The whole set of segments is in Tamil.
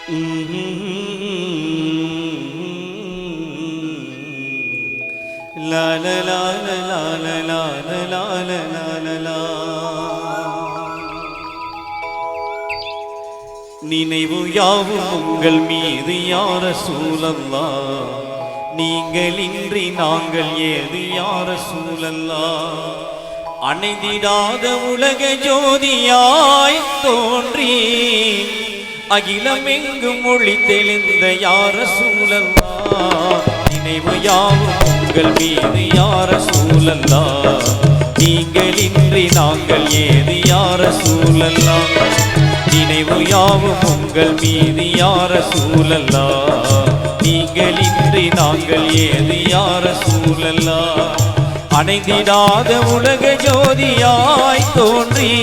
La la la la la la la la la la la. நினைவு யாவும் உங்கள் மீது யா ரசூலல்லாஹ், நீங்கள் இன்றி நாங்கள் ஏது யா ரசூலல்லாஹ். அணைந்திடாத உலக ஜோதியாய் தோன்றி அகிலமெங்கும் மொழி தெளிந்த யா ரசூலல்லாஹ். நினைவு யாவும் உங்கள் மீது யா ரசூலல்லாஹ், நீங்கள் இன்றி நாங்கள் ஏது யா ரசூலல்லாஹ். நினைவு யாவும் உங்கள் மீது யா ரசூலல்லாஹ், நீங்கள் இன்றி நாங்கள் ஏது யா ரசூலல்லாஹ். அணைந்திடாத உலக ஜோதியாய் தோன்றி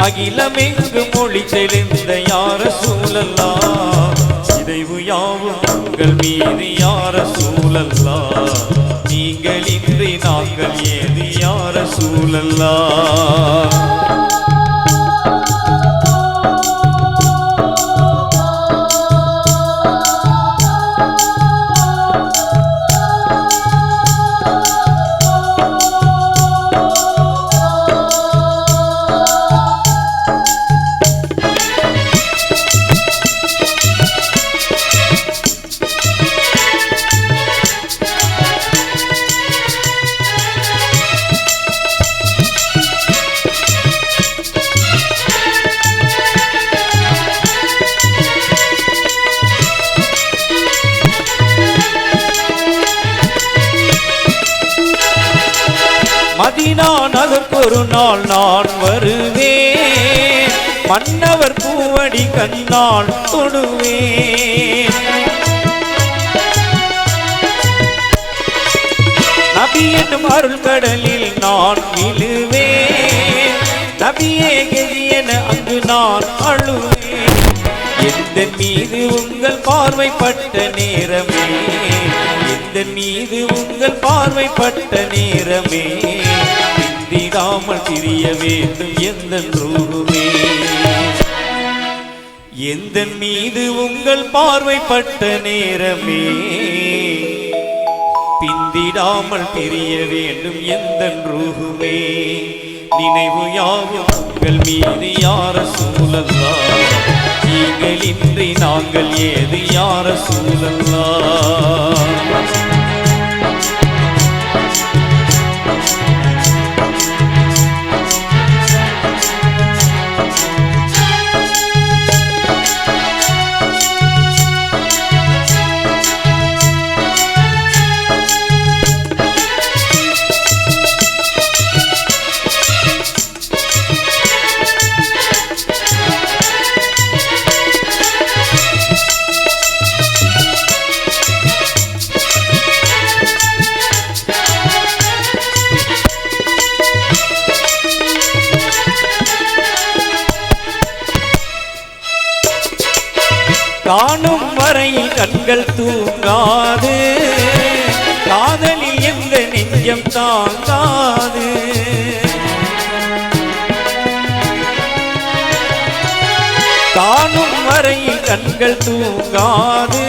அகிலமெங்கும் மொழி தெளிந்த யா ரசூலல்லாஹ். நினைவு யாவும் உங்கள் மீது யா ரசூலல்லாஹ், நீங்கள் இன்றி நாங்கள் ஏது யா ரசூலல்லாஹ். மதீனா நகர்க்கொரு நாள் நான் வருவேன், மன்னவர் பூவடி கண்ணால் தொடுவேன். நபி என்னும் அருள் கடலில் நான் விழுவேன், நபியே கதி என அங்கு நான் அழுவேன். எந்த மீது உங்கள் பார்வைப்பட்ட நேரமே, எந்த மீது உங்கள் பார்வைப்பட்ட நேரமே, பிந்திடாமல் பிரிய வேண்டும் எந்த ரூபமே. எந்த மீது உங்கள் பார்வைப்பட்ட நேரமே, பிந்திடாமல் பிரிய வேண்டும் எந்த ரூபமே. நினைவு யாவும் உங்கள் மீது யா ரசூலல்லாஹ், நீங்கள் இன்றி நாங்கள் ஏது யா ரசூலல்லாஹ். காணும் வரையில் கண்கள் தூங்காது, காதலில் எந்த நெஞ்சம் தாங்காது. காணும் வரையில் கண்கள் தூங்காது,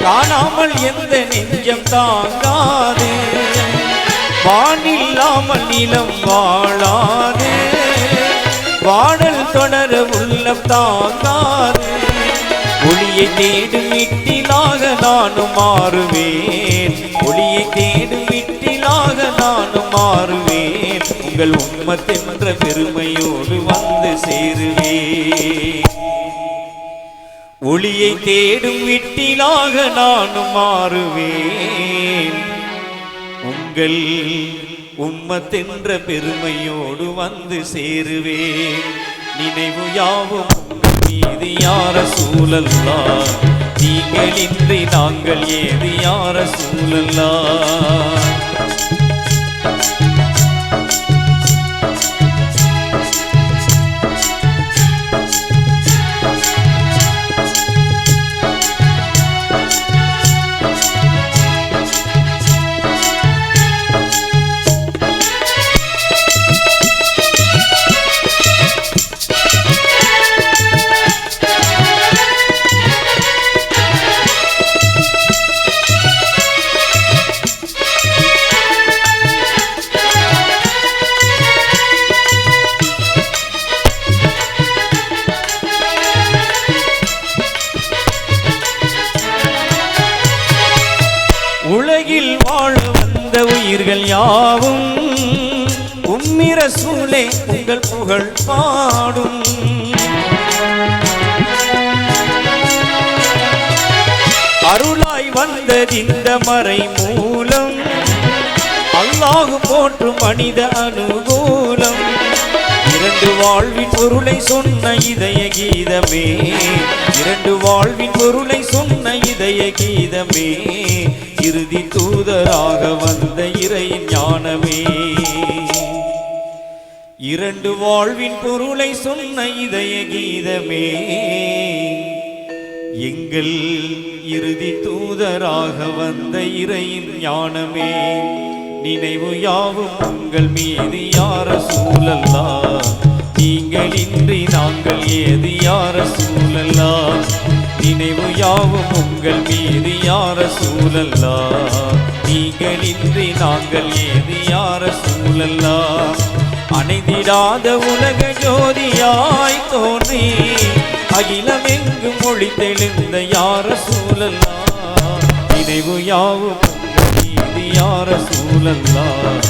காணாமல் எந்த நெஞ்சம் தாங்காது. வானில்லாமல் நிலம் வாழாது, வாடல் தொடர உள்ளம் தாங்காது. ஒளியை தேடும் வீட்டிலாக நானும் மாறுவேன், ஒளியை தேடும் வீட்டிலாக நானும் மாறுவேன். உங்கள் உம்மத்தென்ற பெருமையோடு வந்து சேருவேன். ஒளியை தேடும் வீட்டிலாக நானும் மாறுவேன், உங்கள் உம்மத்தென்ற பெருமையோடு வந்து சேருவேன். நினைவு யாவும் மீது யா ரசூலல்லாஹ், நீங்கள் இன்றி நாங்கள் ஏது யா ரசூலல்லாஹ். உயிர்கள் யாவும் உம்மி ரசூலே உங்கள் புகழ் பாடும். அருளாய் வந்ததிந்த மறை மூலம் அல்லாஹ் போற்றும் மனித அனுகூலம். இரண்டு வாழ்வின் பொருளை சொன்ன இதய கீதமே, இரண்டு வாழ்வின் பொருளை சொன்ன இதய கீதமே, இறுதி தூதராக வந்த இறையின் ஞானமே. இரண்டு வாழ்வின் பொருளை சொன்ன இதய கீதமே, எங்கள் இறுதி தூதராக வந்த இறையின் ஞானமே. நினைவு யாவும் உங்கள் மீது யா ரசூலல்லாஹ், நீங்கள் இன்றி நாங்கள் ஏது யா ரசூலல்லாஹ். நினைவு யாவும் உங்கள் மீது யா ரசூலல்லாஹ், நீங்கள் இன்றி நாங்கள் ஏது யா ரசூலல்லாஹ். அணைந்திடாத உலக ஜோதியாய் தோன்றி அகிலமெங்கும் மொழி தெளிந்த யா ரசூலல்லாஹ். நினைவு யாவும் யா ரசூலல்லாஹ்,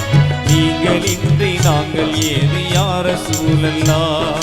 நீங்கள் இன்றி நாங்கள் ஏது யா ரசூலல்லாஹ்.